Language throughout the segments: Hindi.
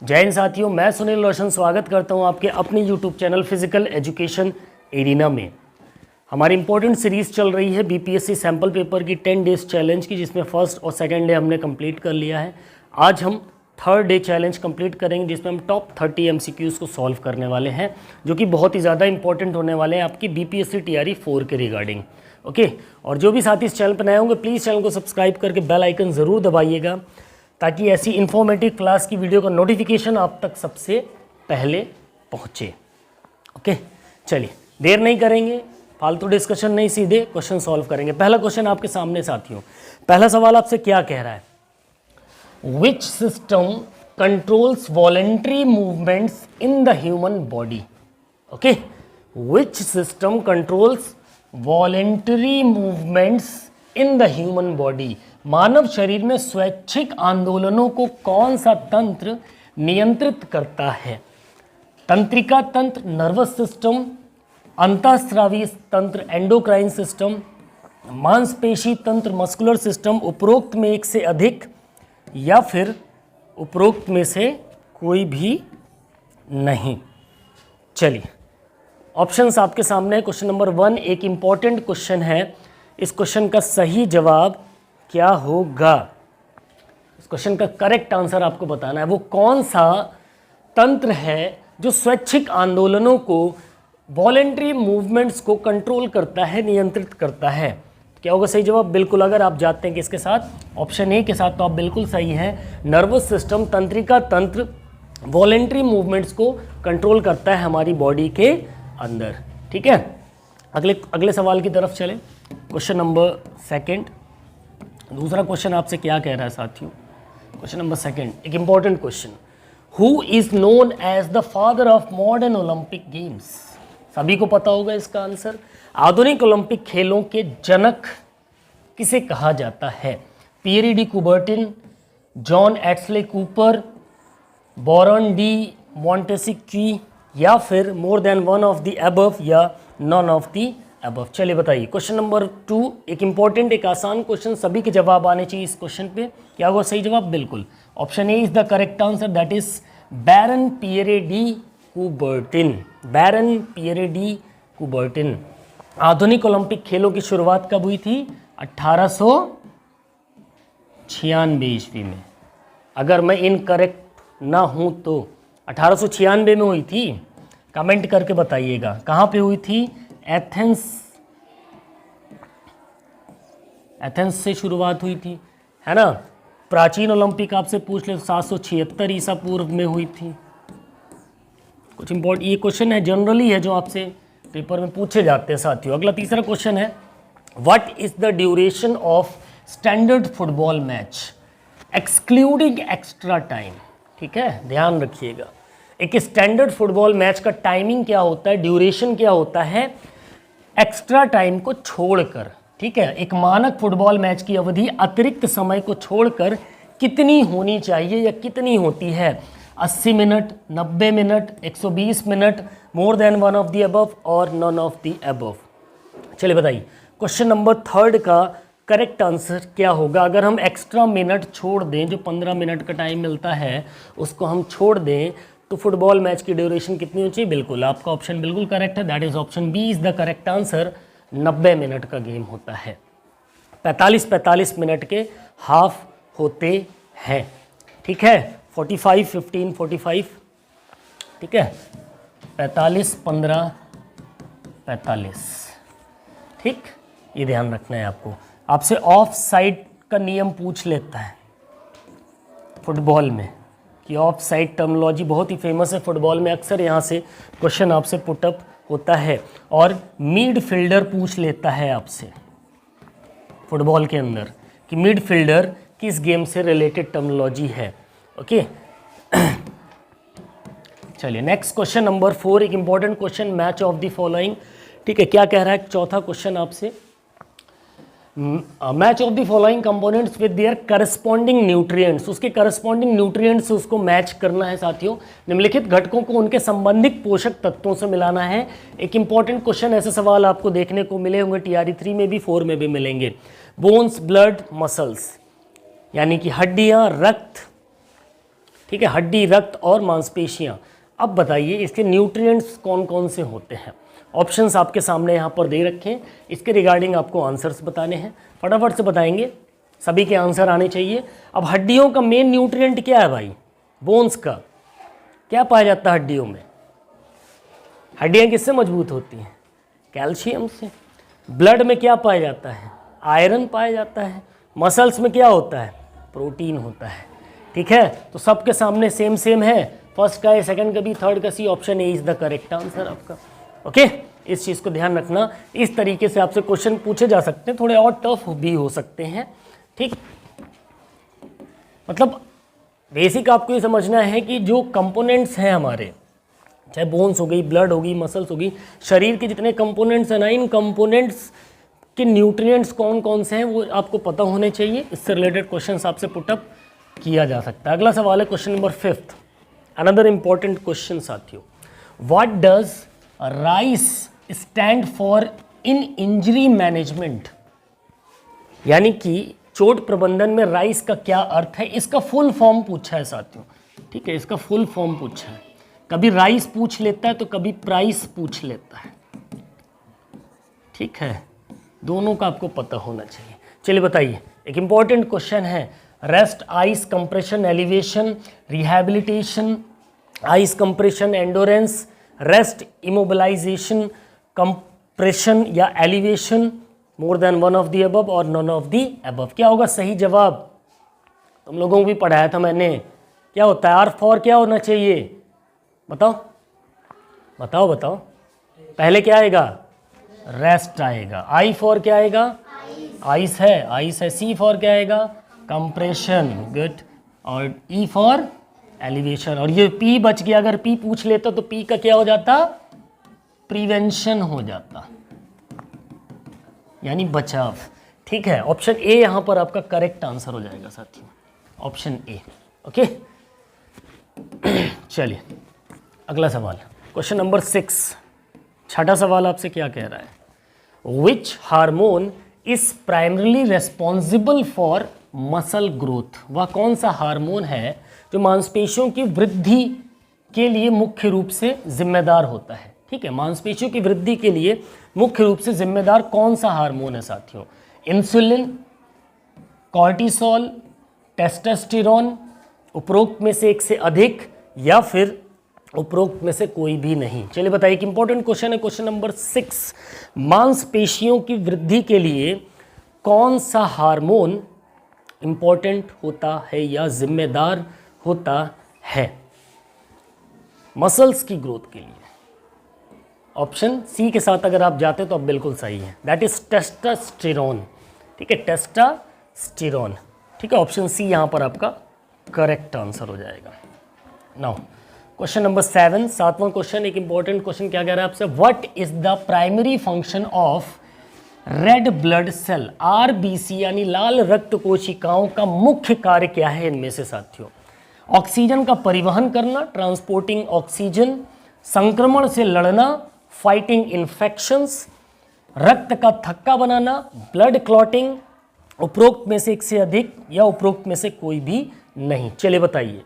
जय हिंद साथियों, मैं सुनील रोशन स्वागत करता हूं आपके अपने YouTube channel physical education arena में। हमारी इंपॉर्टेंट सीरीज़ चल रही है बीपीएससी सैम्पल पेपर की 10 डेज चैलेंज की, जिसमें फर्स्ट और सेकंड डे हमने कंप्लीट कर लिया है। आज हम थर्ड डे चैलेंज कंप्लीट करेंगे, जिसमें हम टॉप 30 MCQs को सॉल्व करने वाले हैं, जो कि बहुत ही ज़्यादा इंपॉर्टेंट होने वाले हैं आपकी बीपीएससी TRE 4 के रिगार्डिंग। ओके, और जो भी साथी इस चैनल पर नए होंगे प्लीज़ चैनल को सब्सक्राइब करके बेल आइकन ज़रूर दबाइएगा, ताकि ऐसी इन्फॉर्मेटिव क्लास की वीडियो का नोटिफिकेशन आप तक सबसे पहले पहुंचे। ओके, चलिए देर नहीं करेंगे, फालतू डिस्कशन नहीं, सीधे क्वेश्चन सॉल्व करेंगे। पहला क्वेश्चन आपके सामने साथियों, पहला सवाल आपसे क्या कह रहा है? Which system controls voluntary movements in the human body? Okay, which system controls voluntary movements in the human body? मानव शरीर में स्वैच्छिक आंदोलनों को कौन सा तंत्र नियंत्रित करता है? तंत्रिका तंत्र, नर्वस सिस्टम, अंतःस्रावी तंत्र, एंडोक्राइन सिस्टम, मांसपेशी तंत्र, मस्कुलर सिस्टम, उपरोक्त में एक से अधिक, या फिर उपरोक्त में से कोई भी नहीं। चलिए, ऑप्शंस आपके सामने है। क्वेश्चन नंबर 1 एक इंपॉर्टेंट क्वेश्चन है। इस क्वेश्चन का सही जवाब क्या होगा? इस क्वेश्चन का करेक्ट आंसर आपको बताना है। वो कौन सा तंत्र है जो स्वैच्छिक आंदोलनों को, वॉलेंट्री मूवमेंट्स को कंट्रोल करता है, नियंत्रित करता है? क्या होगा सही जवाब? बिल्कुल, अगर आप जाते हैं किसके साथ, ऑप्शन ए के साथ, तो आप बिल्कुल सही हैं। नर्वस सिस्टम, तंत्रिका तंत्र वॉलेंट्री मूवमेंट्स को कंट्रोल करता है हमारी बॉडी के अंदर। ठीक है, अगले सवाल की तरफ चलें। Question number 2। दूसरा क्वेश्चन आपसे क्या कह रहा है साथियों? क्वेश्चन नंबर 2 एक important question. Who is known as the father of modern Olympic games? सभी को पता होगा इसका आंसर। आधुनिक ओलंपिक खेलों के जनक किसे कहा जाता है? पियरे डी कुबर्टिन, जॉन एट्सले कूपर, बॉरन डी मॉन्टेस्क्यू, या फिर more than one of the above, या नॉन ऑफ द अबव? चलिए बताइए। क्वेश्चन नंबर 2 एक इंपॉर्टेंट, एक आसान क्वेश्चन, सभी के जवाब आने चाहिए इस क्वेश्चन पे। क्या होगा सही जवाब? बिल्कुल, option A is the correct answer, that is Baron Pierre de Coubertin. Baron Pierre de Coubertin. आधुनिक ओलंपिक खेलों की शुरुआत कब हुई थी? 1896 ईस्वी में। अगर मैं इनकरेक्ट ना हूं तो 1896 में हुई थी। कमेंट करके बताइएगा कहाँ पे हुई थी। एथेंस से शुरुआत हुई थी, है ना। प्राचीन ओलंपिक आपसे पूछ ले 776 ईसा पूर्व में हुई थी। कुछ इंपॉर्टेंट ये क्वेश्चन है, जनरली है, जो आपसे पेपर में पूछे जाते हैं साथियों। अगला तीसरा क्वेश्चन है, what is the duration of standard football match excluding extra time? ठीक है, ध्यान रखिएगा। एक स्टैंडर्ड फुटबॉल मैच का टाइमिंग क्या होता है, ड्यूरेशन क्या होता है, एक्स्ट्रा टाइम को छोड़कर। ठीक है, एक मानक फुटबॉल मैच की अवधि अतिरिक्त समय को छोड़कर कितनी होनी चाहिए या कितनी होती है? 80 minute, 90 minute, 120 minute, more than one of the above और नॉन ऑफ द अबव? चलिए बताइए, क्वेश्चन नंबर 3 का करेक्ट आंसर क्या होगा? अगर हम एक्स्ट्रा मिनट छोड़ दें, जो 15 मिनट का टाइम मिलता है उसको हम छोड़ दें, तो फुटबॉल मैच की ड्यूरेशन कितनी होनी चाहिए? बिल्कुल, आपका ऑप्शन बिल्कुल करेक्ट है, that is option B is the correct answer. 90 minute का गेम होता है। 45 मिनट के हाफ होते हैं। ठीक है, 45, 15, 45। ठीक है, 45, 15, 45। ठीक, ये ध्यान रखना है आपको। आपसे ऑफ साइड का नियम पूछ लेता है फुटबॉल में, कि ऑफ साइड टर्मिनोलॉजी बहुत ही फेमस है फुटबॉल में, अक्सर यहाँ से क्वेश्चन आपसे पुटअप होता है। और मिडफील्डर पूछ लेता है आपसे फुटबॉल के अंदर कि मिडफील्डर किस गेम से रिलेटेड टर्मिनोलॉजी है। ओके, चलिए नेक्स्ट क्वेश्चन नंबर 4 एक important question, match of the following. ठीक है, क्या कह रहा है चौथा क्वेश्चन आपसे? Match of the following components with their corresponding nutrients. उसके करस्पॉन्डिंग न्यूट्रिएंट्स से उसको मैच करना है साथियों। निम्नलिखित घटकों को उनके संबंधित पोषक तत्वों से मिलाना है। एक इंपॉर्टेंट क्वेश्चन, ऐसे सवाल आपको देखने को मिले होंगे TRE 3 में भी, 4 में भी मिलेंगे। बोन्स, ब्लड, मसल्स, यानी कि हड्डियां, रक्त, ठीक है, हड्डी, रक्त और मांसपेशियां। अब बताइए इसके न्यूट्रिएंट्स कौन कौन से होते हैं। ऑप्शंस आपके सामने यहाँ पर दे रखे हैं, इसके रिगार्डिंग आपको आंसर्स बताने हैं, फटाफट से बताएंगे, सभी के आंसर आने चाहिए। अब हड्डियों का मेन न्यूट्रिएंट क्या है भाई, बोन्स का क्या पाया जाता है हड्डियों में, हड्डियाँ किससे मजबूत होती हैं, कैल्शियम से। ब्लड में क्या पाया जाता है, आयरन पाया जाता है। मसल्स में क्या होता है, प्रोटीन होता है। ठीक है, तो सबके सामने सेम सेम है, फर्स्ट का है, सेकंड का भी, थर्ड का C, option A is the correct answer आपका। ओके, इस चीज़ को ध्यान रखना, इस तरीके से आपसे क्वेश्चन पूछे जा सकते हैं, थोड़े और टफ भी हो सकते हैं। ठीक, मतलब बेसिक आपको ये समझना है कि जो कंपोनेंट्स हैं हमारे, चाहे बोन्स हो गई, ब्लड होगी, मसल्स होगी, शरीर के जितने कंपोनेंट्स हैं ना, इन कंपोनेंट्स के न्यूट्रिएंट्स कौन कौन से हैं वो आपको पता होने चाहिए। इससे रिलेटेड क्वेश्चंस आपसे पुटअप किया जा सकता है। अगला सवाल है question number 5, another important question साथियों, what does RICE stand for in injury management, यानी कि चोट प्रबंधन में राइस का क्या अर्थ है, इसका फुल फॉर्म पूछा है साथियों। ठीक है, इसका फुल फॉर्म पूछा है, कभी राइस पूछ लेता है तो कभी प्राइस पूछ लेता है। ठीक है, दोनों का आपको पता होना चाहिए। चलिए बताइए, एक इंपॉर्टेंट क्वेश्चन है, rest, ice compression, elevation, rehabilitation, ice compression, endurance, rest, immobilisation, compression या elevation, more than one of the above और नॉन ऑफ द अबव। क्या होगा सही जवाब, तुम लोगों को भी पढ़ाया था मैंने, क्या होता है, आर फॉर क्या होना चाहिए, बताओ बताओ बताओ, पहले क्या आएगा, रेस्ट आएगा। आई फॉर क्या आएगा, आइस है, आइस है। सी फॉर क्या आएगा, कंप्रेशन, गुड। और ई फॉर एलिवेशन। और ये पी बच गया, अगर पी पूछ लेता तो पी का क्या हो जाता, प्रिवेंशन हो जाता, यानी बचाव। ठीक है, ऑप्शन ए यहां पर आपका करेक्ट आंसर हो जाएगा साथियों, ऑप्शन ए। ओके, चलिए अगला सवाल, क्वेश्चन नंबर 6, छठा सवाल आपसे क्या कह रहा है, which hormone is primarily responsible for muscle growth, वह कौन सा हार्मोन है जो मांसपेशियों की वृद्धि के लिए मुख्य रूप से जिम्मेदार होता है। ठीक है, मांसपेशियों की वृद्धि के लिए मुख्य रूप से जिम्मेदार कौन सा हार्मोन है साथियों, इंसुलिन, कॉर्टिसोल, टेस्टोस्टेरोन, उपरोक्त में से एक से अधिक या फिर उपरोक्त में से कोई भी नहीं। चलिए बताइए, एक इंपॉर्टेंट क्वेश्चन है, क्वेश्चन नंबर 6, मांसपेशियों की वृद्धि के लिए कौन सा हार्मोन इंपॉर्टेंट होता है या जिम्मेदार होता है मसल्स की ग्रोथ के लिए। ऑप्शन सी के साथ अगर आप जाते तो आप बिल्कुल सही हैं, दैट इज टेस्टोस्टेरोन। ठीक है, टेस्टोस्टेरोन। ठीक है, ऑप्शन सी यहाँ पर आपका करेक्ट आंसर हो जाएगा। नाउ क्वेश्चन नंबर 7, सातवां क्वेश्चन, एक इंपॉर्टेंट क्वेश्चन क्या कह रहा है आपसे, what is the primary function of red blood cell, RBC यानी लाल रक्त कोशिकाओं का मुख्य कार्य क्या है इनमें से साथियों, ऑक्सीजन का परिवहन करना, ट्रांसपोर्टिंग ऑक्सीजन, संक्रमण से लड़ना, फाइटिंग इन्फेक्शंस, रक्त का थक्का बनाना, ब्लड क्लॉटिंग, उपरोक्त में से एक से अधिक या उपरोक्त में से कोई भी नहीं। चलिए बताइए,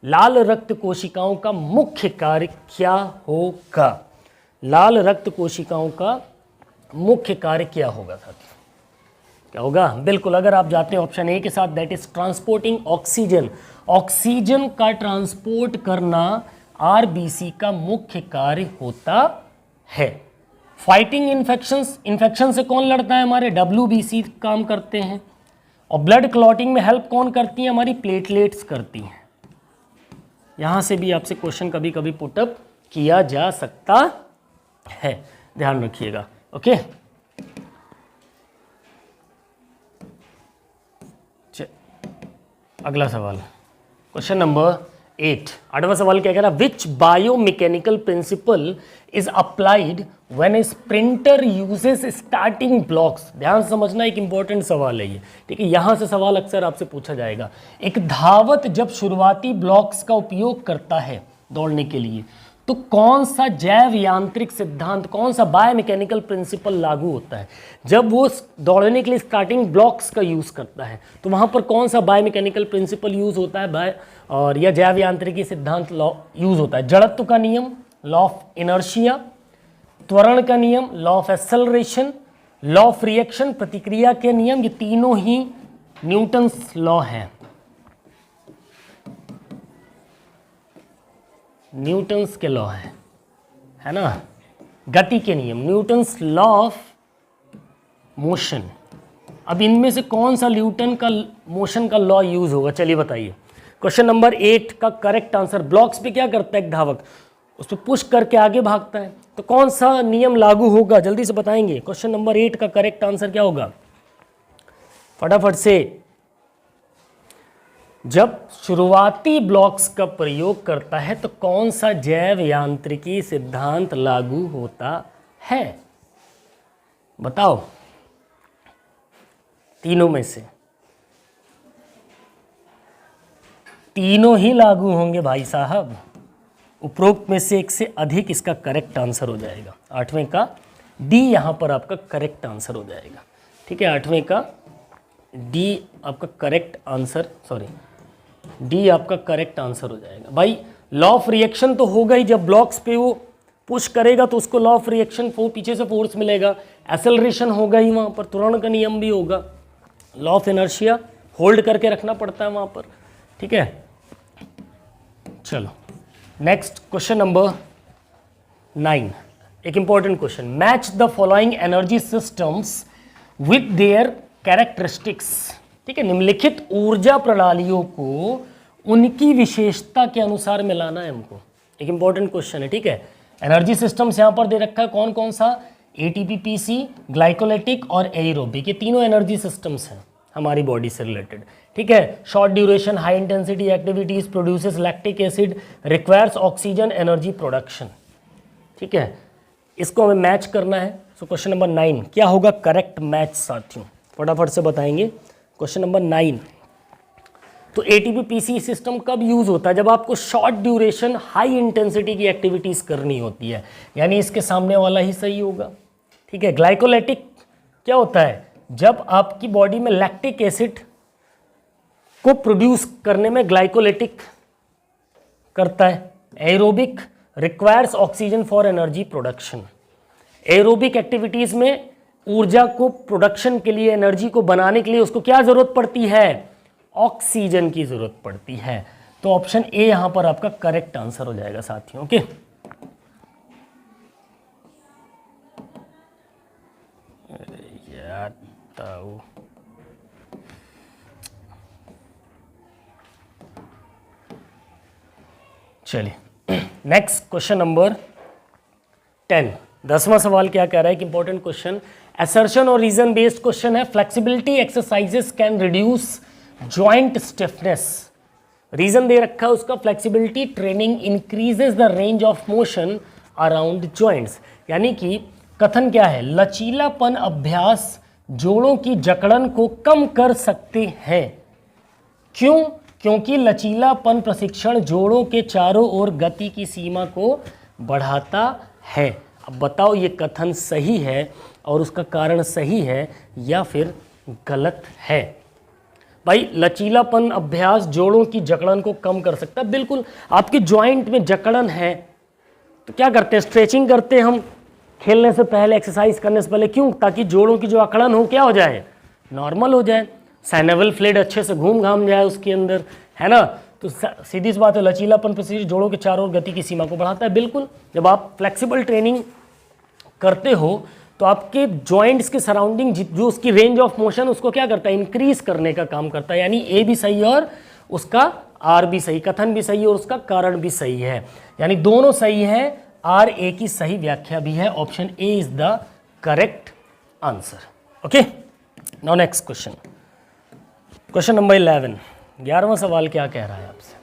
लाल रक्त कोशिकाओं का मुख्य कार्य क्या होगा, लाल रक्त कोशिकाओं का मुख्य कार्य क्या होगा साथियों, क्या होगा, बिल्कुल अगर आप जाते हैं ऑप्शन ए के साथ, that is transporting oxygen, oxygen का ट्रांसपोर्ट करना आरबीसी का मुख्य कार्य होता है। फाइटिंग इन्फेक्शंस, इन्फेक्शन से कौन लड़ता है, हमारे डब्ल्यूबीसी काम करते हैं। और ब्लड क्लॉटिंग में हेल्प कौन करती है, हमारी प्लेटलेट्स करती हैं। यहाँ से भी आपसे क्वेश्चन कभी कभी पुटअप किया जा सकता है, ध्यान रखिएगा। ओके, अगला सवाल, क्वेश्चन नंबर 8, आठवां सवाल क्या कह रहा है, which biomechanical principle is applied when a sprinter uses starting blocks. ध्यान समझना, एक इंपॉर्टेंट सवाल है ये। ठीक है, यहां से सवाल अक्सर आपसे पूछा जाएगा। एक धावक जब शुरुआती ब्लॉक्स का उपयोग करता है दौड़ने के लिए तो कौन सा जैव यांत्रिक सिद्धांत, कौन सा बायोमैकेनिकल प्रिंसिपल लागू होता है जब वो दौड़ने के लिए स्टार्टिंग ब्लॉक्स का यूज़ करता है? तो वहाँ पर कौन सा बायोमैकेनिकल प्रिंसिपल यूज़ होता है और या जैव यांत्रिकी सिद्धांत लॉ यूज़ होता है? जड़त्व का नियम, लॉ ऑफ इनर्शिया, त्वरण का नियम, law of acceleration, law of reaction, प्रतिक्रिया के नियम, ये तीनों ही न्यूटन्स लॉ है। न्यूटन्स के लॉ है ना, गति के नियम, न्यूटन्स लॉ ऑफ मोशन। अब इनमें से कौन सा न्यूटन का मोशन का लॉ यूज होगा? चलिए बताइए। क्वेश्चन नंबर 8 का करेक्ट आंसर, ब्लॉक्स पे क्या करता है एक धावक? उस पर पुश करके आगे भागता है, तो कौन सा नियम लागू होगा? जल्दी से बताएंगे। क्वेश्चन नंबर 8 का करेक्ट आंसर क्या होगा? फटाफट से। जब शुरुआती ब्लॉक्स का प्रयोग करता है तो कौन सा जैव यांत्रिकी सिद्धांत लागू होता है? बताओ, तीनों में से तीनों ही लागू होंगे भाई साहब। उपरोक्त में से एक से अधिक इसका करेक्ट आंसर हो जाएगा। 8वें का डी यहां पर आपका करेक्ट आंसर हो जाएगा। ठीक है, 8वें का डी आपका करेक्ट आंसर, सॉरी डी आपका करेक्ट आंसर हो जाएगा। भाई लॉ ऑफ रिएक्शन तो होगा ही, जब ब्लॉक्स पे वो पुश करेगा तो उसको लॉ ऑफ रिएक्शन पीछे से फोर्स मिलेगा, एक्सेलरेशन होगा ही वहाँ पर, त्वरण का नियम भी होगा, लॉ ऑफ इनर्शिया होल्ड करके रखना पड़ता है वहाँ पर। ठीक है, चलो नेक्स्ट क्वेश्चन नंबर 9, एक important question. Match the following energy systems with their characteristics. ठीक है, निम्नलिखित ऊर्जा प्रणालियों को उनकी विशेषता के अनुसार मिलाना है हमको। एक इंपॉर्टेंट क्वेश्चन है। ठीक है, एनर्जी सिस्टम्स यहाँ पर दे रखा है कौन कौन सा? एटीपी, ग्लाइकोलाइटिक और एरोबिक, ये तीनों एनर्जी सिस्टम्स हैं हमारी बॉडी से रिलेटेड। ठीक है, short duration high intensity activities produces lactic acid, requires oxygen energy production. ठीक है, इसको हमें मैच करना है। सो क्वेश्चन नंबर 9 क्या होगा करेक्ट मैच साथियों? फटाफट से बताएंगे। क्वेश्चन नंबर 9, तो एटीपी सिस्टम कब यूज होता है? जब आपको शॉर्ट ड्यूरेशन हाई इंटेंसिटी की एक्टिविटीज करनी होती है, यानी इसके सामने वाला ही सही होगा। ठीक है, ग्लाइकोलाइटिक क्या होता है? जब आपकी बॉडी में लैक्टिक एसिड को प्रोड्यूस करने में ग्लाइकोलाइटिक करता है। Aerobic requires oxygen for energy production. Aerobic activities में ऊर्जा को प्रोडक्शन के लिए, एनर्जी को बनाने के लिए उसको क्या जरूरत पड़ती है? ऑक्सीजन की जरूरत पड़ती है। तो ऑप्शन ए यहां पर आपका करेक्ट आंसर हो जाएगा साथियों। ओके, यार चलिए नेक्स्ट क्वेश्चन नंबर 10, 10वां सवाल क्या कह रहा है कि इंपॉर्टेंट क्वेश्चन, असर्शन और रीजन बेस्ड क्वेश्चन है। Flexibility exercises can reduce joint stiffness. Reason दे रखा है उसका, flexibility training increases the range of motion around joints. यानी कि कथन क्या है? लचीलापन अभ्यास जोड़ों की जकड़न को कम कर सकते हैं। क्यों? क्योंकि लचीलापन प्रशिक्षण जोड़ों के चारों ओर गति की सीमा को बढ़ाता है। अब बताओ ये कथन सही है और उसका कारण सही है या फिर गलत है? भाई लचीलापन अभ्यास जोड़ों की जकड़न को कम कर सकता है। बिल्कुल, आपके जॉइंट में जकड़न है तो क्या करते हैं? स्ट्रेचिंग करते हैं हम खेलने से पहले, एक्सरसाइज करने से पहले। क्यों? ताकि जोड़ों की जो अकड़न हो क्या हो जाए? नॉर्मल हो जाए, साइनेवल फ्लूइड अच्छे से घूम घाम जाए उसके अंदर, है ना। तो सीधी सी बात है, लचीलापन प्रशिक्षण जोड़ों के चारों ओर गति की सीमा को बढ़ाता है। बिल्कुल, जब आप फ्लेक्सिबल ट्रेनिंग करते हो तो आपके जॉइंट्स के सराउंडिंग जो उसकी रेंज ऑफ मोशन उसको क्या करता है? इंक्रीज करने का काम करता है। यानी ए भी सही है और उसका आर भी सही, कथन भी सही है और उसका कारण भी सही है। यानी दोनों सही है, आर ए की सही व्याख्या भी है। Option A is the correct answer. Okay, now next question, question number 11, 11वां सवाल क्या कह रहा है आपसे?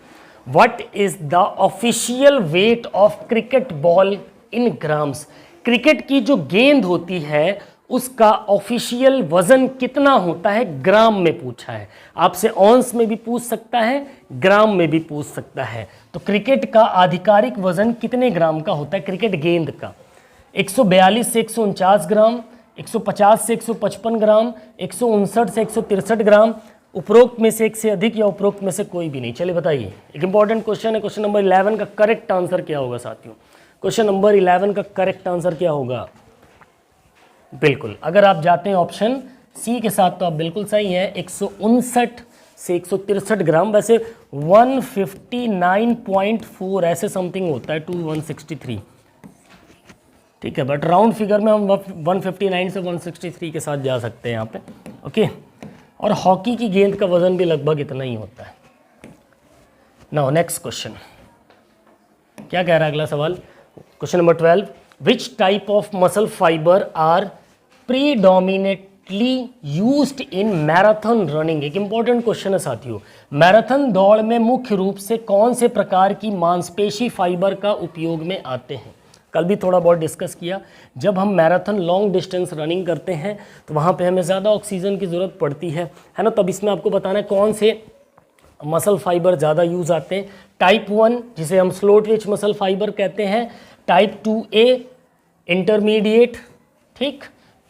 What is the official weight of cricket ball in grams? Cricket की जो गेंद होती है उसका ऑफिशियल वजन कितना होता है, ग्राम में पूछा है। आपसे ऑन्स में भी पूछ सकता है, ग्राम में भी पूछ सकता है। तो क्रिकेट का आधिकारिक वजन कितने ग्राम का होता है, क्रिकेट गेंद का? 142 से 149 ग्राम, 150 से 155 ग्राम, 159 से 163 ग्राम, उपरोक्त में से एक से अधिक या उपरोक्त में से कोई भी नहीं। चलिए बताइए, एक इंपॉर्टेंट क्वेश्चन है। क्वेश्चन नंबर 11 का करेक्ट आंसर क्या होगा साथियों? क्वेश्चन नंबर 11 का करेक्ट आंसर क्या होगा? बिल्कुल, अगर आप जाते हैं ऑप्शन सी के साथ तो आप बिल्कुल सही हैं, 159 से 163 ग्राम। वैसे 159.4 ऐसे समथिंग होता है, 163, ठीक है, बट राउंड फिगर में हम 159 से 163 के साथ जा सकते हैं यहाँ पे, ओके। और हॉकी की गेंद का वजन भी लगभग इतना ही होता है। नाउ नेक्स्ट क्वेश्चन, क्या कह रहा है अगला सवाल? Question number 12, which type of muscle fibre are predominantly used in marathon running? एक इंपॉर्टेंट क्वेश्चन है साथियों। मैराथन दौड़ में मुख्य रूप से कौन से प्रकार की मांसपेशी फाइबर का उपयोग में आते हैं? कल भी थोड़ा बहुत डिस्कस किया। जब हम मैराथन लॉन्ग डिस्टेंस रनिंग करते हैं तो वहाँ पे हमें ज़्यादा ऑक्सीजन की ज़रूरत पड़ती है ना? तब इसमें आपको बताना है कौन से मसल फाइबर ज़्यादा यूज़ आते हैं। टाइप 1 जिसे हम स्लो ट्विच मसल फाइबर कहते हैं, टाइप 2A इंटरमीडिएट, ठीक,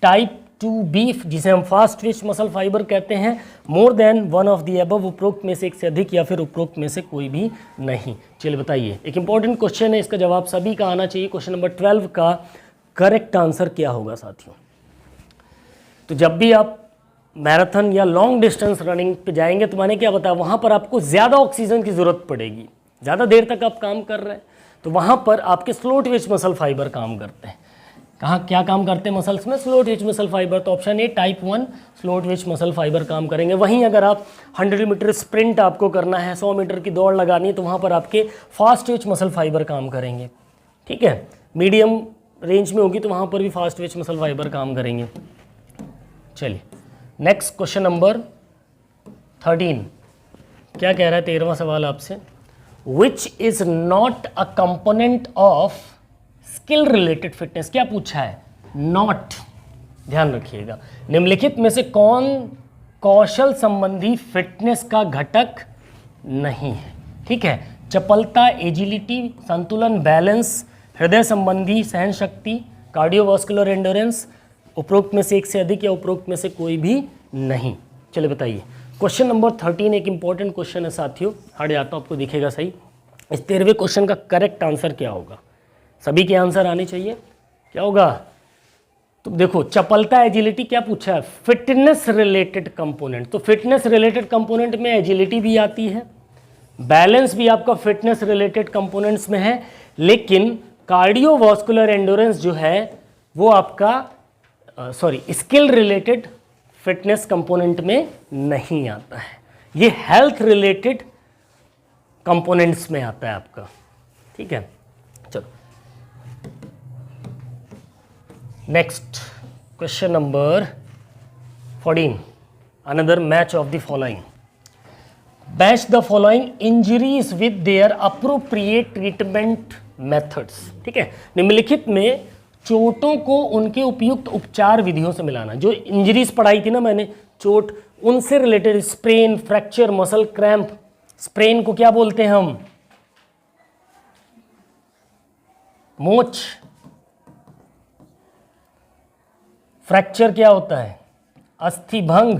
टाइप 2B जिसे हम फास्ट ट्विच मसल फाइबर कहते हैं, मोर than one of the above उपरोक्त में से एक से अधिक या फिर उपरोक्त में से कोई भी नहीं। चलिए बताइए, एक इंपॉर्टेंट क्वेश्चन है, इसका जवाब सभी का आना चाहिए। क्वेश्चन नंबर 12 का करेक्ट आंसर क्या होगा साथियों? तो जब भी आप मैराथन या लॉन्ग डिस्टेंस रनिंग पे जाएंगे तो मैंने क्या बताया, वहाँ पर आपको ज़्यादा ऑक्सीजन की ज़रूरत पड़ेगी, ज़्यादा देर तक आप काम कर रहे हैं, तो वहाँ पर आपके स्लो ट्विच मसल फाइबर काम करते हैं। कहाँ क्या काम करते हैं मसल्स में? Slow twitch muscle fibre. तो option A type 1 slow twitch muscle fibre काम करेंगे। वहीं अगर आप 100 मीटर स्प्रिंट आपको करना है, 100 मीटर की दौड़ लगानी है, तो वहाँ पर आपके फास्ट ट्विच मसल फाइबर काम करेंगे, ठीक है। मीडियम रेंज में होगी तो वहाँ पर भी फास्ट ट्विच मसल फाइबर काम करेंगे। चलिए नेक्स्ट क्वेश्चन नंबर 13, क्या कह रहा है 13वां सवाल आपसे? Which is not a component of skill related fitness? क्या पूछा है? नॉट, ध्यान रखिएगा। निम्नलिखित में से कौन कौशल संबंधी फिटनेस का घटक नहीं है? ठीक है, चपलता, एजिलिटी, संतुलन, बैलेंस, हृदय संबंधी सहन शक्ति, कार्डियोवास्कुलर एंडोरेंस, उपरोक्त में से एक से अधिक या उपरोक्त में से कोई भी नहीं। चलिए बताइए, क्वेश्चन नंबर 13 एक इंपॉर्टेंट क्वेश्चन है साथियों, हट जाता आपको दिखेगा सही। इस 13वें क्वेश्चन का करेक्ट आंसर क्या होगा? सभी के आंसर आने चाहिए, क्या होगा? तो देखो, चपलता, एजिलिटी क्या पूछा है? Fitness related component. तो फिटनेस रिलेटेड कंपोनेंट में एजिलिटी भी आती है, बैलेंस भी आपका फिटनेस रिलेटेड कंपोनेंट्स में है, लेकिन कार्डियोवास्कुलर एंडोरेंस जो है वो आपका स्किल रिलेटेड फिटनेस कंपोनेंट में नहीं आता है। ये हेल्थ रिलेटेड कंपोनेंट्स में आता है आपका, ठीक है। चलो next question number 14, another match of the following. Match the following injuries with their appropriate treatment methods. ठीक है, निम्नलिखित में चोटों को उनके उपयुक्त उपचार विधियों से मिलाना। जो इंजरीज पढ़ाई थी ना मैंने, चोट, उनसे related, sprain, fracture, muscle cramp. Sprain को क्या बोलते हैं हम? मोच। फ्रैक्चर क्या होता है? अस्थि भंग,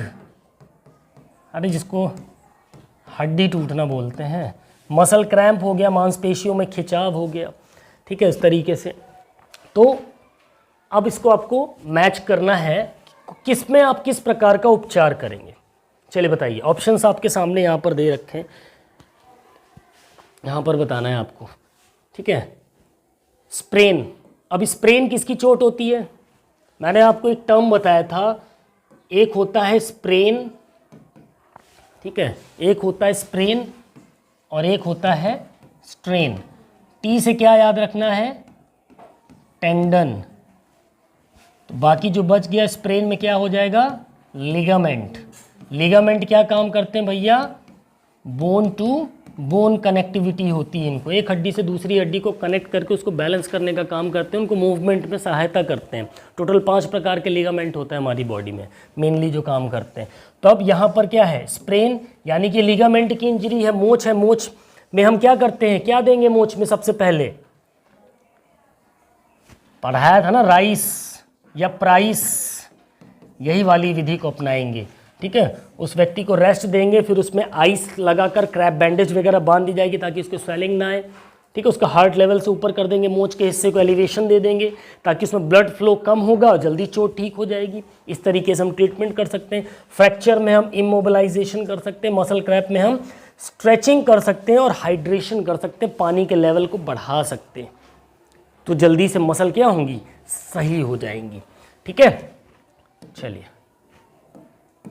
अरे जिसको हड्डी टूटना बोलते हैं। मसल क्रैम्प हो गया, मांसपेशियों में खिंचाव हो गया, ठीक है, इस तरीके से। तो अब इसको आपको मैच करना है, किस में आप किस प्रकार का उपचार करेंगे। चलिए बताइए, ऑप्शंस आपके सामने यहाँ पर दे रखे हैं, यहाँ पर बताना है आपको, ठीक है। स्प्रेन, अब स्प्रेन किसकी चोट होती है? मैंने आपको एक टर्म बताया था, एक होता है स्प्रेन, ठीक है, एक होता है स्प्रेन और एक होता है स्ट्रेन। टी से क्या याद रखना है? टेंडन। तो बाकी जो बच गया स्प्रेन में क्या हो जाएगा? लिगामेंट। लिगामेंट क्या काम करते हैं भैया? बोन टू बोन कनेक्टिविटी होती है इनको, एक हड्डी से दूसरी हड्डी को कनेक्ट करके उसको बैलेंस करने का काम करते हैं, उनको मूवमेंट में सहायता करते हैं। टोटल 5 प्रकार के लिगामेंट होता है हमारी बॉडी में मेनली जो काम करते हैं। तो अब यहाँ पर क्या है, स्प्रेन यानी कि लिगामेंट की इंजरी है, मोच है, मोच में हम क्या करते हैं, क्या देंगे मोच में, सबसे पहले पढ़ाया था ना राइस या प्राइस, यही वाली विधि को अपनाएंगे, ठीक है। उस व्यक्ति को रेस्ट देंगे, फिर उसमें आइस लगाकर क्रैप बैंडेज वगैरह बांध दी जाएगी ताकि उसको स्वेलिंग ना आए, ठीक है। उसका हार्ट लेवल से ऊपर कर देंगे, मोच के हिस्से को एलिवेशन दे देंगे ताकि उसमें ब्लड फ्लो कम होगा और जल्दी चोट ठीक हो जाएगी। इस तरीके से हम ट्रीटमेंट कर सकते हैं। फ्रैक्चर में हम इमोबिलाइजेशन कर सकते हैं, मसल क्रैप में हम स्ट्रेचिंग कर सकते हैं और हाइड्रेशन कर सकते हैं, पानी के लेवल को बढ़ा सकते हैं, तो जल्दी से मसल क्या होंगी, सही हो जाएंगी, ठीक है। चलिए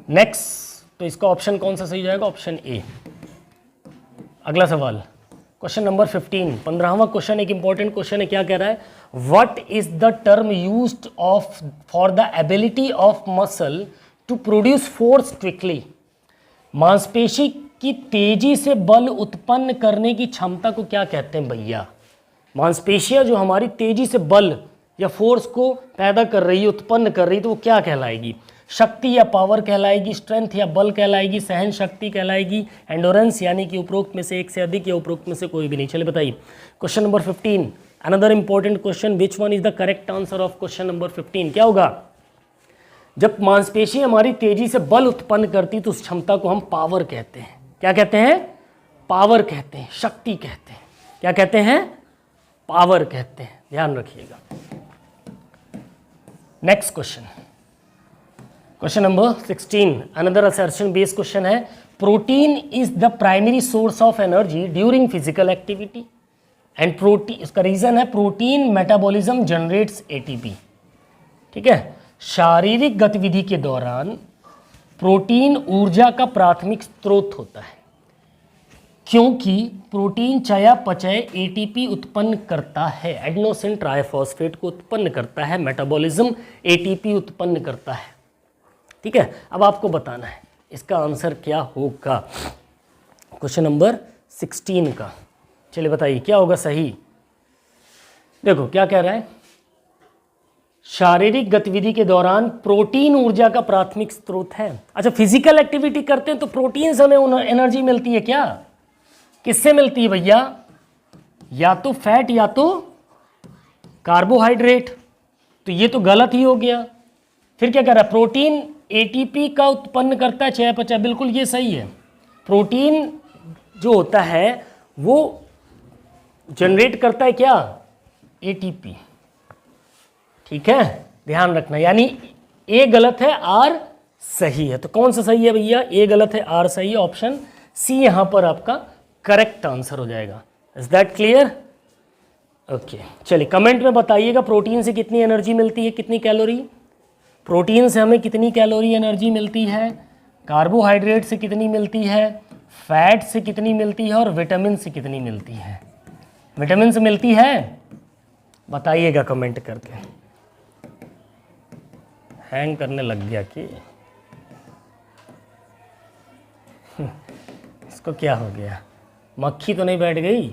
नेक्स्ट, तो इसका ऑप्शन कौन सा सही हो जाएगा, ऑप्शन ए। अगला सवाल क्वेश्चन नंबर 15, 15वां क्वेश्चन एक इंपॉर्टेंट क्वेश्चन है। क्या कह रहा है, what is the term used of for the ability of muscle to produce force quickly. मांसपेशी की तेजी से बल उत्पन्न करने की क्षमता को क्या कहते हैं भैया। मांसपेशियां जो हमारी तेजी से बल या फोर्स को पैदा कर रही है, उत्पन्न कर रही है, तो वो क्या कहलाएगी, शक्ति या पावर कहलाएगी, स्ट्रेंथ या बल कहलाएगी, सहन शक्ति कहलाएगी, एंडोरेंस यानी कि उपरोक्त में से एक से अधिक या उपरोक्त में से कोई भी नहीं। चलिए बताइए question number 15, another important question, which one is the correct answer of question number 15। क्या होगा, जब मांसपेशी हमारी तेजी से बल उत्पन्न करती तो उस क्षमता को हम पावर कहते हैं। क्या कहते हैं, पावर कहते हैं, शक्ति कहते हैं। क्या कहते हैं, पावर कहते हैं, ध्यान रखिएगा। Next question, question number 16, another assertion based question है। Protein is the primary source of energy during physical activity and protein, इसका रीजन है प्रोटीन मेटाबॉलिज्म जनरेट्स एटीपी, ठीक है। शारीरिक गतिविधि के दौरान प्रोटीन ऊर्जा का प्राथमिक स्रोत होता है क्योंकि प्रोटीन चयापचय एटीपी उत्पन्न करता है, एडेनोसिन ट्राइफॉस्फेट को उत्पन्न करता है, मेटाबॉलिज्म एटीपी उत्पन्न करता है, ठीक है। अब आपको बताना है इसका आंसर क्या होगा क्वेश्चन नंबर 16 का। चलिए बताइए क्या होगा सही। देखो क्या कह रहा है, शारीरिक गतिविधि के दौरान प्रोटीन ऊर्जा का प्राथमिक स्रोत है। अच्छा, फिजिकल एक्टिविटी करते हैं तो प्रोटीन से हमें एनर्जी मिलती है क्या, किससे मिलती है भैया, या तो फैट या तो कार्बोहाइड्रेट, तो ये तो गलत ही हो गया। फिर क्या कह रहा है, प्रोटीन एटीपी का उत्पन्न करता है चयापचय, बिल्कुल ये सही है। प्रोटीन जो होता है वो जनरेट करता है क्या, एटीपी, ठीक है, ध्यान रखना। यानी ए गलत है, आर सही है। तो कौन सा सही है भैया, ए गलत है, आर सही है, ऑप्शन सी यहां पर आपका करेक्ट आंसर हो जाएगा। Is that clear, okay. चलिए कमेंट में बताइएगा प्रोटीन से कितनी एनर्जी मिलती है, कितनी कैलोरी, प्रोटीन से हमें कितनी कैलोरी एनर्जी मिलती है, कार्बोहाइड्रेट से कितनी मिलती है, फैट से कितनी मिलती है और विटामिन से कितनी मिलती है। विटामिन से मिलती है, बताइएगा कमेंट करके। हैंग करने लग गया कि इसको क्या हो गया, मक्खी तो नहीं बैठ गई,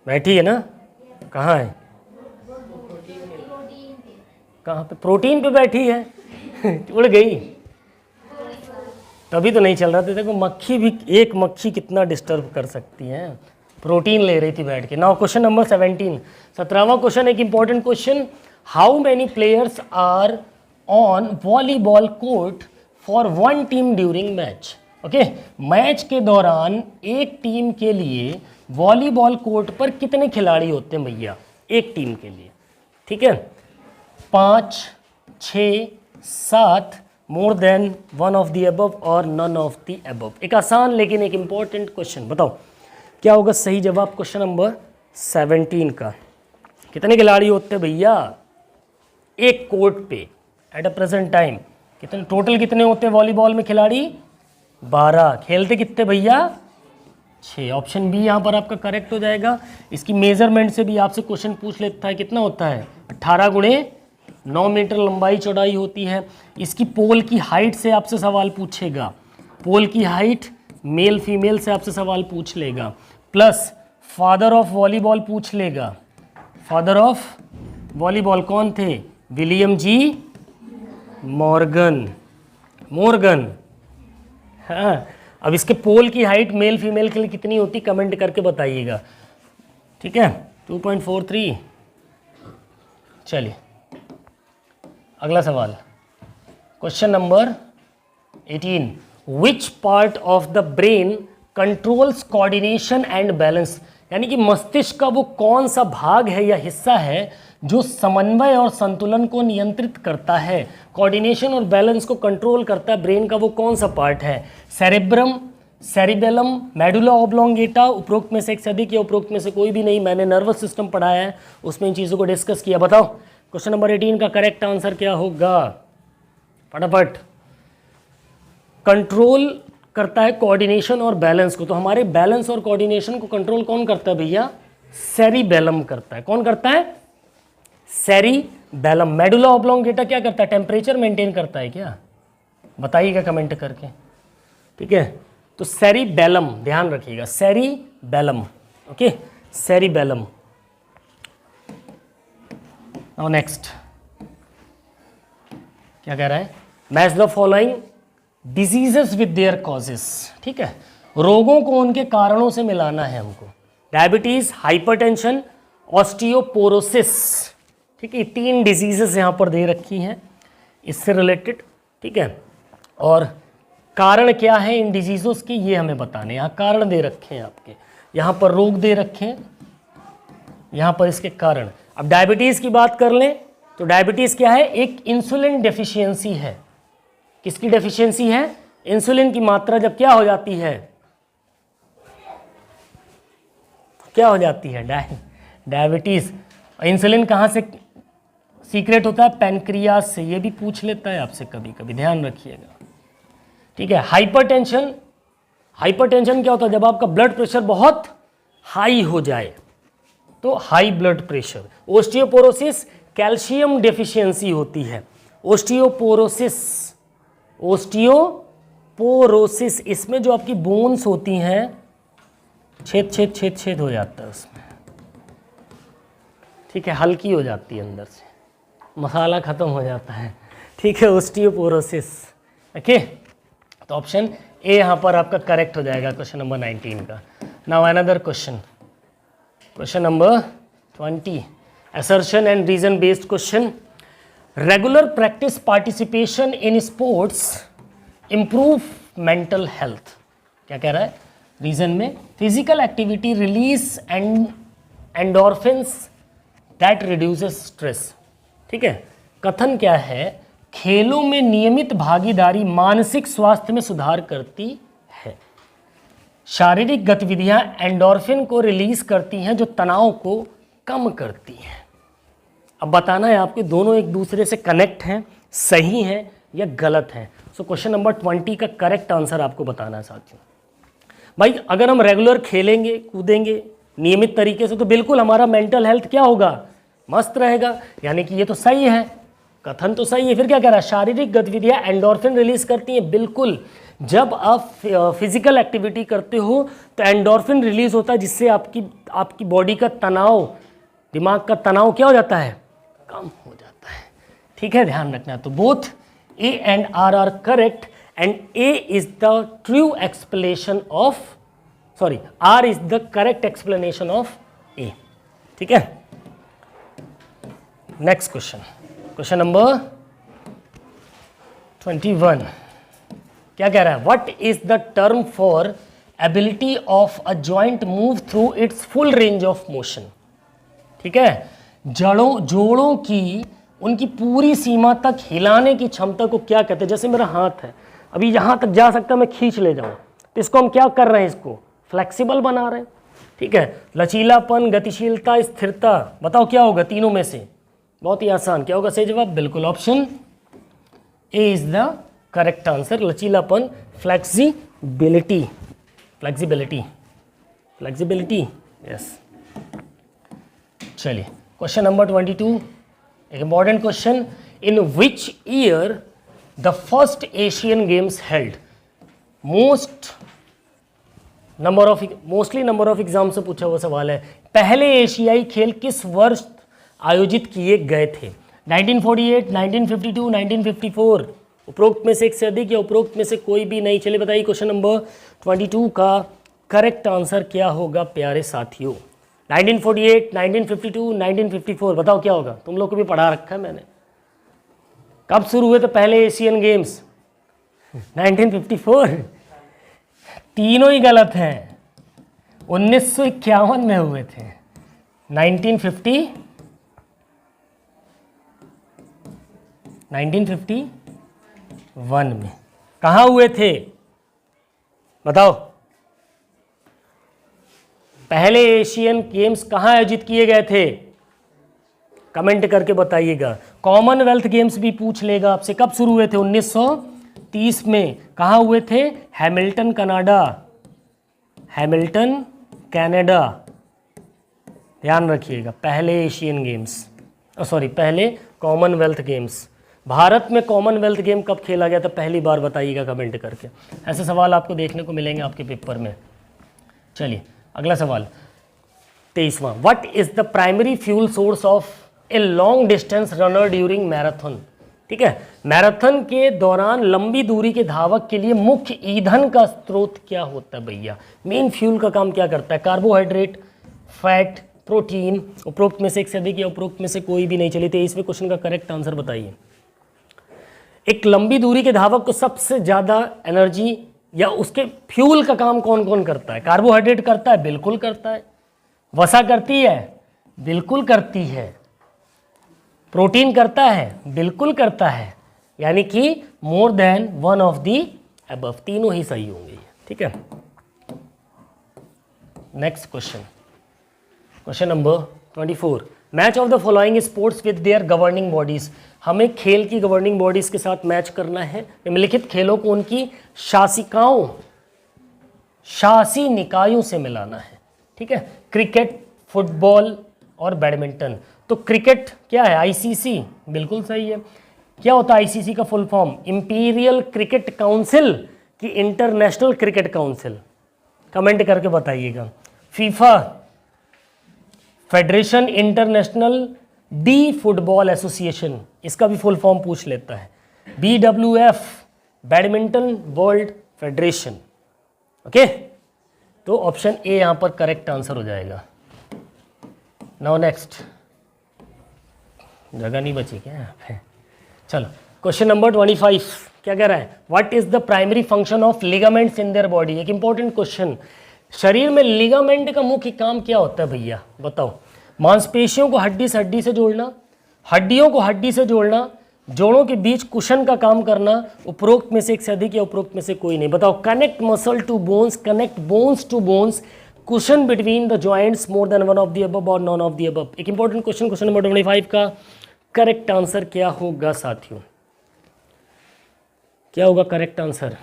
बैठी है ना, कहाँ है, कहाँ पे, प्रोटीन पे बैठी है उड़ गई, तभी तो नहीं चल रहा था। देखो मक्खी भी, एक मक्खी कितना डिस्टर्ब कर सकती है, प्रोटीन ले रही थी बैठ के। नाउ क्वेश्चन नंबर 17, 17वां क्वेश्चन एक important question, how many players are on volleyball court for one team during match. Okay, match के दौरान एक टीम के लिए वॉलीबॉल कोर्ट पर कितने खिलाड़ी होते हैं भैया, एक टीम के लिए, ठीक है, 5, 6, 7, मोर than one of the above और नन ऑफ द अबव। एक आसान लेकिन एक इंपॉर्टेंट क्वेश्चन, बताओ क्या होगा सही जवाब क्वेश्चन नंबर 17 का। कितने खिलाड़ी होते हैं भैया एक कोर्ट पे एट अ प्रेजेंट टाइम, कितने टोटल कितने होते हैं वॉलीबॉल में खिलाड़ी, 12, खेलते कितने भैया 6, ऑप्शन बी यहाँ पर आपका करेक्ट हो जाएगा। इसकी मेजरमेंट से भी आपसे क्वेश्चन पूछ लेता है, कितना होता है 18 गुणे 9 मीटर लंबाई चौड़ाई होती है। इसकी पोल की हाइट से आपसे सवाल पूछेगा, पोल की हाइट मेल फीमेल से आपसे सवाल पूछ लेगा, प्लस फादर ऑफ वॉलीबॉल पूछ लेगा। फादर ऑफ वॉलीबॉल कौन थे? विलियम जी मॉर्गन। हाँ, अब इसके पोल की हाइट मेल फीमेल के लिए कितनी होती कमेंट करके बताइएगा, ठीक है? 2.43। चलिए अगला सवाल, question number 18। Which part of the brain controls coordination and balance? यानी कि मस्तिष्क का वो कौन सा भाग है या हिस्सा है जो समन्वय और संतुलन को नियंत्रित करता है, कोऑर्डिनेशन और बैलेंस को कंट्रोल करता है? ब्रेन का वो कौन सा पार्ट है? सेरेब्रम, सेरिबेलम, मेडुला ऑब्लोंगेटा, उपरोक्त में से एक से अधिक या उपरोक्त में से कोई भी नहीं। मैंने नर्वस सिस्टम पढ़ाया है, उसमें इन चीज़ों को डिस्कस किया। बताओ क्वेश्चन नंबर 18 का करेक्ट आंसर क्या होगा? फटाफट। कंट्रोल करता है कोऑर्डिनेशन और बैलेंस को, तो हमारे बैलेंस और कोऑर्डिनेशन को कंट्रोल कौन करता है भैया? सेरिबेलम करता है। कौन करता है? सेरिबेलम। मेडुला ऑब्लोंगेटा क्या करता है? टेम्परेचर मेंटेन करता है क्या? बताइएगा कमेंट करके, ठीक है? तो सेरिबेलम ध्यान रखिएगा, cerebellum, okay, cerebellum. Now next क्या कह रहा है? Match the following diseases with their causes, ठीक है? रोगों को उनके कारणों से मिलाना है हमको। डायबिटीज, हाइपरटेंशन, ऑस्टियोपोरोसिस, ठीक है? 3 डिजीजेस यहाँ पर दे रखी हैं इससे रिलेटेड, ठीक है? और कारण क्या है इन डिजीजों के, ये हमें बताने। यहाँ कारण दे रखे हैं आपके, यहाँ पर रोग दे रखे हैं, यहाँ पर इसके कारण। अब डायबिटीज़ की बात कर लें तो डायबिटीज़ क्या है? एक इंसुलिन डेफिशिएंसी है। किसकी डेफिशिएंसी है? इंसुलिन की मात्रा जब क्या हो जाती है? क्या हो जाती है? डायबिटीज़। इंसुलिन कहाँ से सीक्रेट होता है? पैनक्रियास से। ये भी पूछ लेता है आपसे कभी कभी, ध्यान रखिएगा, ठीक है? हाइपरटेंशन, हाइपरटेंशन क्या होता है? जब आपका ब्लड प्रेशर बहुत हाई हो जाए तो high blood pressure. Osteoporosis, calcium deficiency होती है। ओस्टियोपोरोसिस, ओस्टियोपोरोसिस, इसमें जो आपकी बोन्स होती हैं छेद छेद छेद छेद हो जाता है उसमें, ठीक है? हल्की हो जाती है अंदर से, मसाला खत्म हो जाता है, ठीक है? Osteoporosis, okay? तो ऑप्शन ए यहाँ पर आपका करेक्ट हो जाएगा क्वेश्चन नंबर 19 का। Now another question, question number 20, assertion and reason based question। Regular practice participation in sports improve mental health. क्या कह रहा है रीजन में? Physical activity release endorphins that reduces stress, ठीक है? कथन क्या है? खेलों में नियमित भागीदारी मानसिक स्वास्थ्य में सुधार करती है। शारीरिक गतिविधियां एंडोर्फिन को रिलीज करती हैं जो तनाव को कम करती हैं। अब बताना है आपके दोनों एक दूसरे से कनेक्ट हैं, सही हैं या गलत हैं। सो क्वेश्चन नंबर 20 का करेक्ट आंसर आपको बताना है साथियों। भाई अगर हम रेगुलर खेलेंगे कूदेंगे नियमित तरीके से तो बिल्कुल हमारा मेंटल हेल्थ क्या होगा? मस्त रहेगा। यानी कि ये तो सही है, कथन तो सही है। फिर क्या कह रहा है? शारीरिक गतिविधियां एंडोर्फिन रिलीज करती हैं। बिल्कुल, जब आप फिजिकल एक्टिविटी करते हो तो एंडोर्फिन रिलीज होता है जिससे आपकी बॉडी का तनाव, दिमाग का तनाव क्या हो जाता है? कम हो जाता है, ठीक है? ध्यान रखना। तो both A and R correct and A is the true explanation of, sorry, R is the correct explanation of A, ठीक है? नेक्स्ट क्वेश्चन, क्वेश्चन नंबर 21 क्या कह रहा है? What is the term for ability of a joint move through it's full range of motion, ठीक है? जोड़ों की उनकी पूरी सीमा तक हिलाने की क्षमता को क्या कहते हैं? जैसे मेरा हाथ है, अभी यहाँ तक जा सकता है, मैं खींच ले जाऊँ, तो इसको हम क्या कर रहे हैं? इसको फ्लेक्सिबल बना रहे हैं, ठीक है? लचीलापन, गतिशीलता, स्थिरता, बताओ क्या होगा तीनों में से? बहुत ही आसान, क्या होगा सही जवाब? बिल्कुल option A is the correct answer. लचीलापन, फ्लेक्सिबिलिटी, फ्लेक्सिबिलिटी, फ्लेक्सिबिलिटी, यस। चलिए क्वेश्चन नंबर 22, एक important question. In which year the first Asian games held? Most number of exam से पूछा हुआ सवाल है। पहले एशियाई खेल किस वर्ष आयोजित किए गए थे? 1948, 1952, 1954। उपरोक्त में से एक से अधिक या उपरोक्त में से कोई भी नहीं। चलिए बताइए क्वेश्चन नंबर 22 का करेक्ट आंसर क्या होगा प्यारे साथियों? 1948, 1952, 1954 बताओ क्या होगा? तुम लोग को भी पढ़ा रखा है मैंने। कब शुरू हुए थे पहले एशियन गेम्स? 1954। तीनों ही गलत हैं। 1951 में हुए थे। 1951 में कहाँ हुए थे बताओ? पहले एशियन गेम्स कहाँ आयोजित किए गए थे? कमेंट करके बताइएगा। कॉमनवेल्थ गेम्स भी पूछ लेगा आपसे। कब शुरू हुए थे? 1930 में। कहाँ हुए थे? Hamilton Canada, Hamilton Canada. ध्यान रखिएगा। पहले एशियन गेम्स, पहले कॉमनवेल्थ गेम्स। भारत में कॉमनवेल्थ गेम कब खेला गया था पहली बार बताइएगा कमेंट करके। ऐसे सवाल आपको देखने को मिलेंगे आपके पेपर में। चलिए अगला सवाल 23वां। What is the primary fuel source of a long distance runner during marathon? ठीक है, मैराथन के दौरान लंबी दूरी के धावक के लिए मुख्य ईंधन का स्रोत क्या होता है भैया? मेन फ्यूल का काम क्या करता है? Carbohydrate, fat, protein. उपरोक्त में से एक से अधिक या उपरोक्त में से कोई भी नहीं। चलिए 23वें क्वेश्चन का करेक्ट आंसर बताइए। एक लंबी दूरी के धावक को सबसे ज़्यादा एनर्जी या उसके फ्यूल का काम कौन कौन करता है? कार्बोहाइड्रेट करता है, बिल्कुल करता है। वसा करती है, बिल्कुल करती है। प्रोटीन करता है, बिल्कुल करता है। यानी कि मोर than one of the above, तीनों ही सही होंगे। ठीक है, next question, question number 24। Match of the following sports with their governing bodies. हमें खेल की गवर्निंग बॉडीज के साथ मैच करना है। निम्नलिखित खेलों को उनकी शासी निकायों से मिलाना है। ठीक है, क्रिकेट, फुटबॉल और बैडमिंटन। तो क्रिकेट क्या है? आईसीसी, बिल्कुल सही है। क्या होता है आईसीसी का full form? Imperial cricket council की इंटरनेशनल क्रिकेट काउंसिल। कमेंट करके बताइएगा। FIFA, federation international D football association, इसका भी फुल फॉर्म पूछ लेता है। BWF, badminton world federation. Okay, तो ऑप्शन ए यहां पर करेक्ट आंसर हो जाएगा। नाउ नेक्स्ट, जगह नहीं बची क्या यहाँ पे? चलो क्वेश्चन नंबर 25 क्या कह रहा है? What is the primary function of ligaments in their body? एक इंपॉर्टेंट क्वेश्चन। शरीर में लिगामेंट का मुख्य काम क्या होता है भैया बताओ? मांसपेशियों को हड्डी से जोड़ना, हड्डियों को हड्डी से जोड़ना, जोड़ों के बीच कुशन का काम करना। उपरोक्त में से एक से अधिक या उपरोक्त में से कोई नहीं। बताओ। Connect muscle to bones, connect bones to bones, cushion between the joints, more than one of the above और नॉन ऑफ द अबव। एक इंपॉर्टेंट क्वेश्चन, क्वेश्चन नंबर 25 का करेक्ट आंसर क्या होगा साथियों? क्या होगा करेक्ट आंसर?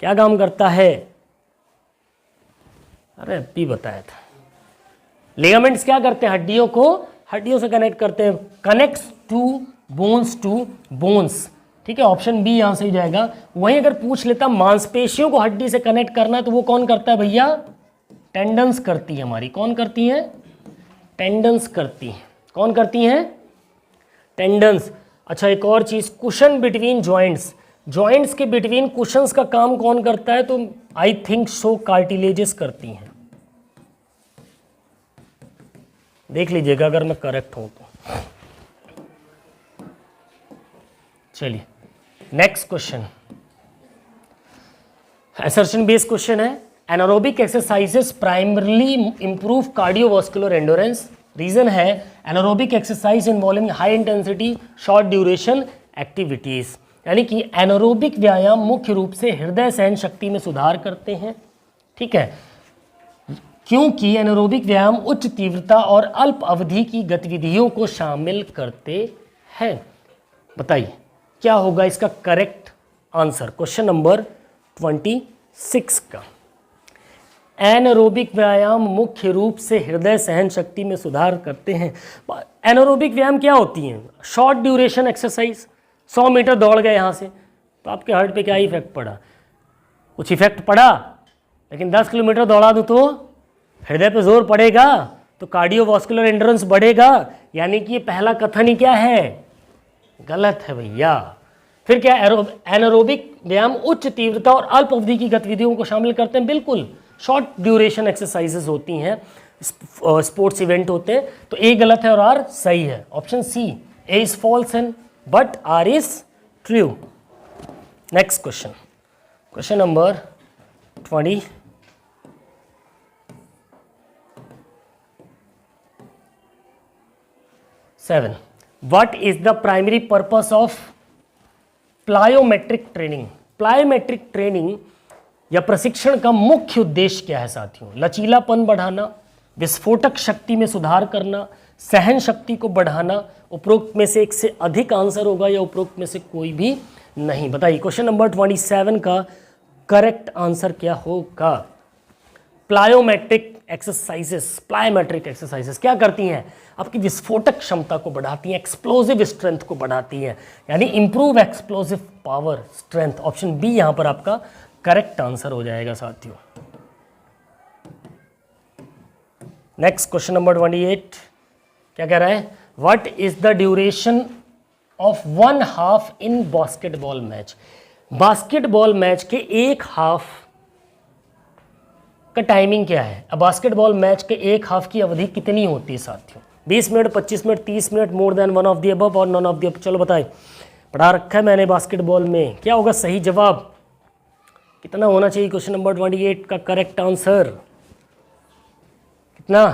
क्या काम करता है? अरे अभी बताया था। लिगामेंट्स क्या करते हैं? हड्डियों को हड्डियों से कनेक्ट करते हैं। Connects to bones. ठीक है, ऑप्शन बी यहां से ही जाएगा। वहीं अगर पूछ लेता मांसपेशियों को हड्डी से कनेक्ट करना है तो वो कौन करता है भैया? टेंडन्स करती है हमारी। कौन करती हैं? टेंडन्स करती हैं। कौन करती हैं? टेंडन्स। अच्छा, एक और चीज, कुशन बिटवीन जॉइंट्स, जॉइंट्स के बिटवीन कुशंस का काम कौन करता है? तो आई थिंक सो कार्टिलेजेस करती हैं। देख लीजिएगा अगर मैं करेक्ट हूं तो। चलिए next question, assertion based question है। Anaerobic exercises primarily improve cardiovascular endurance. Reason है anaerobic exercise involving high intensity short duration activities. यानी कि एनारोबिक व्यायाम मुख्य रूप से हृदय सहन शक्ति में सुधार करते हैं। ठीक है, क्योंकि एनारोबिक व्यायाम उच्च तीव्रता और अल्प अवधि की गतिविधियों को शामिल करते हैं। बताइए क्या होगा इसका करेक्ट आंसर? क्वेश्चन नंबर 26 का। एनारोबिक व्यायाम मुख्य रूप से हृदय सहन शक्ति में सुधार करते हैं। एनारोबिक व्यायाम क्या होती हैं? Short duration exercise. 100 मीटर दौड़ गए यहाँ से तो आपके हार्ट पे क्या इफेक्ट पड़ा? कुछ इफेक्ट पड़ा? लेकिन 10 किलोमीटर दौड़ा दूँ तो हृदय पे जोर पड़ेगा, तो कार्डियोवास्कुलर एंड्योरेंस बढ़ेगा, यानी कि ये पहला कथन ही क्या है, गलत है भैया। फिर क्या, एनारोबिक व्यायाम उच्च तीव्रता और अल्प अवधि की गतिविधियों को शामिल करते हैं, बिल्कुल शॉर्ट ड्यूरेशन एक्सरसाइजेस होती हैं, स्पोर्ट्स इवेंट होते हैं, तो ए गलत है और आर सही है। Option C, A is false and but R is true. Next question, question number 27। What is the primary purpose of plyometric training? Plyometric training या प्रशिक्षण का मुख्य उद्देश्य क्या है साथियों? लचीलापन बढ़ाना, विस्फोटक शक्ति में सुधार करना, सहन शक्ति को बढ़ाना। उपरोक्त में से एक से अधिक आंसर होगा या उपरोक्त में से कोई भी नहीं। बताइए क्वेश्चन नंबर 27 का करेक्ट आंसर क्या होगा? प्लायोमेट्रिक एक्सरसाइजेस क्या करती हैं? आपकी विस्फोटक क्षमता को बढ़ाती हैं, एक्सप्लोजिव स्ट्रेंथ को बढ़ाती हैं, यानी improve explosive power strength. Option B यहां पर आपका करेक्ट आंसर हो जाएगा साथियों। नेक्स्ट क्वेश्चन नंबर 28 क्या कह रहा है? What is the duration of 1 half in basketball match? Basketball match के एक हाफ का टाइमिंग क्या है? अब बास्केटबॉल मैच के एक हाफ की अवधि कितनी होती है साथियों? 20 minute, 25 minute, 30 minute, more than one of the above और नॉन ऑफ द अबव? चलो बताएं, पढ़ा रखा है मैंने बास्केटबॉल में। क्या होगा सही जवाब? कितना होना चाहिए क्वेश्चन नंबर 28 का करेक्ट आंसर? कितना?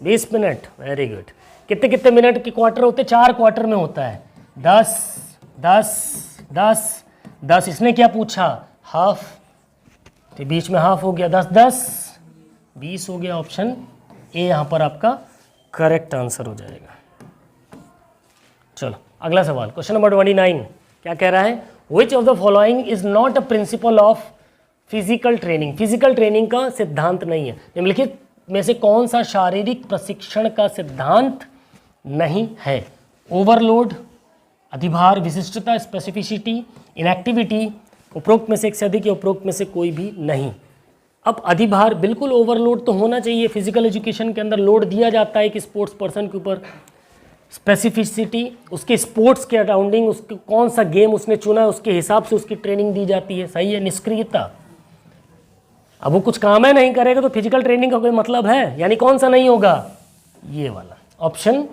20 मिनट। Very good. कितने कितने मिनट के क्वार्टर होते हैं? 4 क्वार्टर में होता है। 10 10 10 10। इसने क्या पूछा? हाफ, तो बीच में हाफ हो गया, 10 10 20 हो गया। ऑप्शन ए यहाँ पर आपका करेक्ट आंसर हो जाएगा। चलो अगला सवाल, क्वेश्चन नंबर 29 क्या कह रहा है? Which of the following is not a principle of physical training? Physical training का सिद्धांत नहीं है। निम्नलिखित में से कौन सा शारीरिक प्रशिक्षण का सिद्धांत नहीं है? ओवरलोड, अधिभार, विशिष्टता, स्पेसिफिसिटी, इनएक्टिविटी। उपरोक्त में से एक से अधिक या उपरोक्त में से कोई भी नहीं। अब अधिभार, बिल्कुल ओवरलोड तो होना चाहिए, फिजिकल एजुकेशन के अंदर लोड दिया जाता है कि स्पोर्ट्स पर्सन के ऊपर। स्पेसिफिसिटी, उसके स्पोर्ट्स के अराउंडिंग, उसके कौन सा गेम उसने चुना है उसके हिसाब से उसकी ट्रेनिंग दी जाती है, सही है। निष्क्रियता, अब वो कुछ काम है नहीं करेगा तो फिजिकल ट्रेनिंग का कोई मतलब है? यानी कौन सा नहीं होगा? ये वाला। Option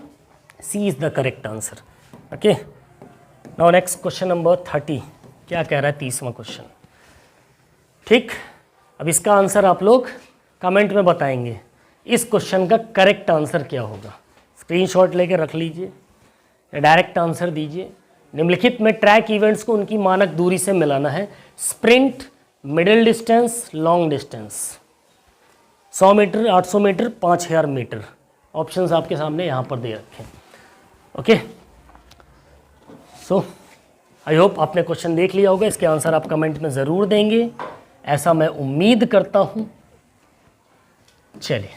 C is the correct answer. Okay, now next question number 30 क्या कह रहा है? 30वां क्वेश्चन। ठीक, अब इसका आंसर आप लोग कमेंट में बताएंगे। इस क्वेश्चन का करेक्ट आंसर क्या होगा? स्क्रीनशॉट लेके रख लीजिए या डायरेक्ट आंसर दीजिए। निम्नलिखित में ट्रैक इवेंट्स को उनकी मानक दूरी से मिलाना है। Sprint, middle distance, long distance. 100 metre, 800 metre, 5000 metre. Options आपके सामने यहाँ पर दे रखे हैं। ओके, सो आई होप आपने क्वेश्चन देख लिया होगा। इसके आंसर आप कमेंट में ज़रूर देंगे, ऐसा मैं उम्मीद करता हूँ। चलिए,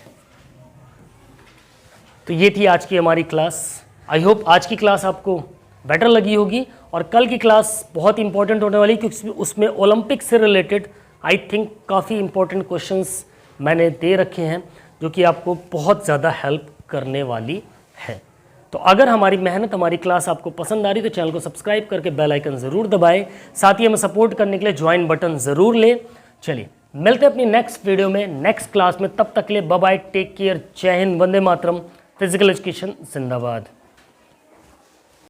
तो ये थी आज की हमारी क्लास। आई होप आज की क्लास आपको बेटर लगी होगी और कल की क्लास बहुत इंपॉर्टेंट होने वाली, क्योंकि उसमें ओलंपिक से रिलेटेड आई थिंक काफ़ी इंपॉर्टेंट क्वेश्चंस मैंने दे रखे हैं जो कि आपको बहुत ज़्यादा हेल्प करने वाली है। तो अगर हमारी मेहनत, हमारी क्लास आपको पसंद आ रही तो चैनल को सब्सक्राइब करके बेल आइकन ज़रूर दबाएं। साथ ही हमें सपोर्ट करने के लिए ज्वाइन बटन ज़रूर लें। चलिए मिलते हैं अपनी नेक्स्ट वीडियो में, नेक्स्ट क्लास में। तब तक के लिए बाय बाय, टेक केयर, जय हिंद, वंदे मातरम, फिजिकल एजुकेशन जिंदाबाद।